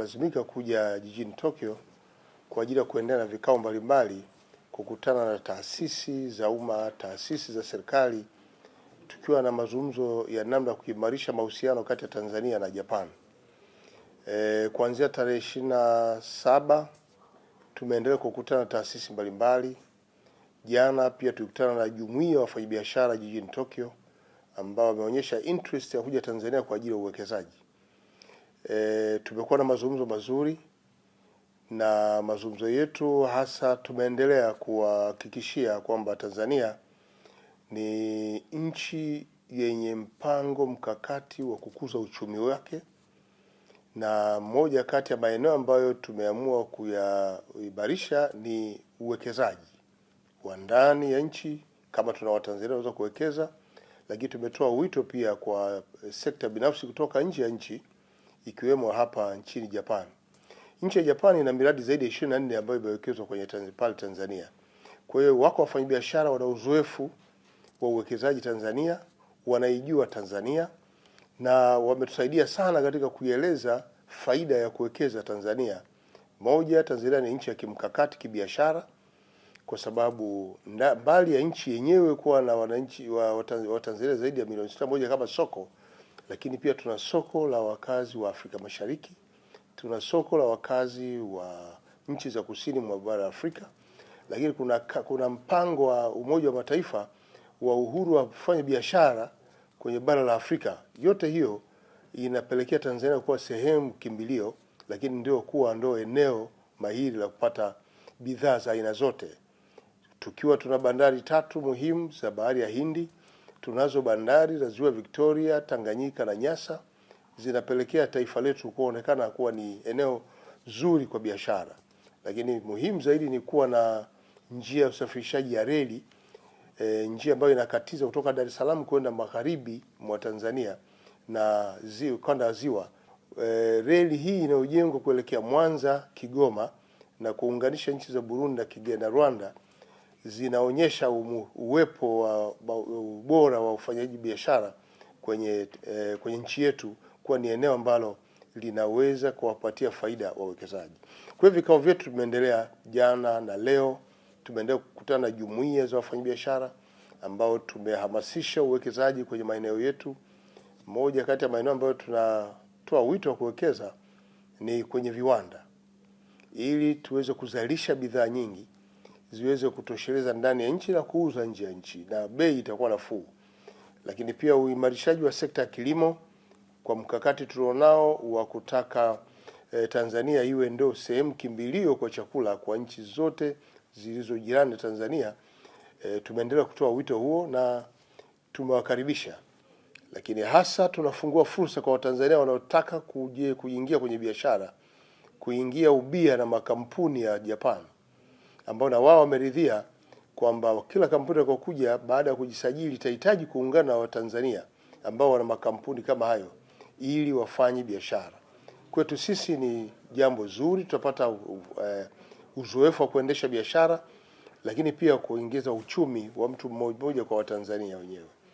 kulazimika kuja jijini Tokyo kwa ajili ya kuendelea na vikao mbalimbali, kukutana na taasisi za umma, taasisi za serikali, tukiwa na mazungumzo ya namna kuimarisha mahusiano kati ya Tanzania na Japan. Kuanzia tarehe 27 tumeendelea kukutana na taasisi mbalimbali. Jana pia tulikutana na jumuiya ya wafanyabiashara jijini Tokyo ambao wameonyesha interest ya kuja Tanzania kwa ajili ya uwekezaji. Tumekuwa na mazungumzo mazuri, na mazungumzo yetu hasa tumeendelea kuhakikishia kwamba Tanzania ni nchi yenye mpango mkakati wa kukuza uchumi wake, na moja kati ya maeneo ambayo tumeamua kuyaimarisha ni uwekezaji wa ndani ya nchi. Kama tuna Watanzania wanaweza kuwekeza, lakini tumetoa wito pia kwa sekta binafsi kutoka nje ya nchi, ikiwemo hapa nchini Japan. Nchi ya Japan ina miradi zaidi ya 24 ambayo imewekezwa kwenye Tanzania. Kwa hiyo wako wafanyabiashara wana uzoefu wa uwekezaji Tanzania, wanaijua Tanzania, na wametusaidia sana katika kuieleza faida ya kuwekeza Tanzania. Moja, Tanzania ni nchi ya kimkakati kibiashara, kwa sababu mbali ya nchi yenyewe kuwa na wananchi wa Tanzania zaidi ya milioni 61 kama soko, lakini pia tuna soko la wakazi wa Afrika Mashariki, tuna soko la wakazi wa nchi za kusini mwa bara Afrika, lakini kuna mpango wa Umoja wa Mataifa wa uhuru wa kufanya biashara kwenye bara la Afrika. Yote hiyo inapelekea Tanzania kuwa sehemu kimbilio, lakini ndio eneo mahiri la kupata bidhaa za aina zote. Tukiwa tuna bandari 3 muhimu za Bahari ya Hindi, tunazo bandari za Ziwa Victoria, Tanganyika na Nyasa, zinapelekea taifa letu kuonekana kuwa ni eneo zuri kwa biashara. Lakini muhimu zaidi ni kuwa na njia ya usafirishaji ya reli, njia ambayo inakatiza kutoka Dar es Salaam kwenda magharibi mwa Tanzania na kanda ya ziwa. Reli hii inayojengwa kuelekea Mwanza, Kigoma na kuunganisha nchi za Burundi na Rwanda zinaonyesha uwepo wa ubora wa ufanyaji biashara kwenye nchi yetu, kwa ni eneo ambalo linaweza kuwapatia faida wawekezaji. Kwa hivyo vikao vyetu tumeendelea jana na leo, tumeendelea kukutana na jumuiya za wafanyabiashara ambao tumehamasisha uwekezaji kwenye maeneo yetu. Moja kati ya maeneo ambayo tunatoa wito wa kuwekeza ni kwenye viwanda, ili tuweze kuzalisha bidhaa nyingi ziweze kutosheleza ndani ya nchi na kuuza nje ya nchi, na bei itakuwa nafuu. Lakini pia uimarishaji wa sekta ya kilimo kwa mkakati tulionao wa kutaka Tanzania iwe ndio sehemu kimbilio kwa chakula kwa nchi zote zilizo jirani na Tanzania. Tumeendelea kutoa wito huo na tumewakaribisha, lakini hasa tunafungua fursa kwa Watanzania wanaotaka kuingia kwenye biashara, kuingia ubia na makampuni ya Japan, ambao na wao wameridhia kwamba kila kampuni itakayokuja baada ya kujisajili itahitaji kuungana na Watanzania ambao wana makampuni kama hayo ili wafanye biashara. Kwetu sisi ni jambo zuri, tutapata uzoefu wa kuendesha biashara, lakini pia kuongeza uchumi wa mtu mmoja kwa Watanzania wenyewe.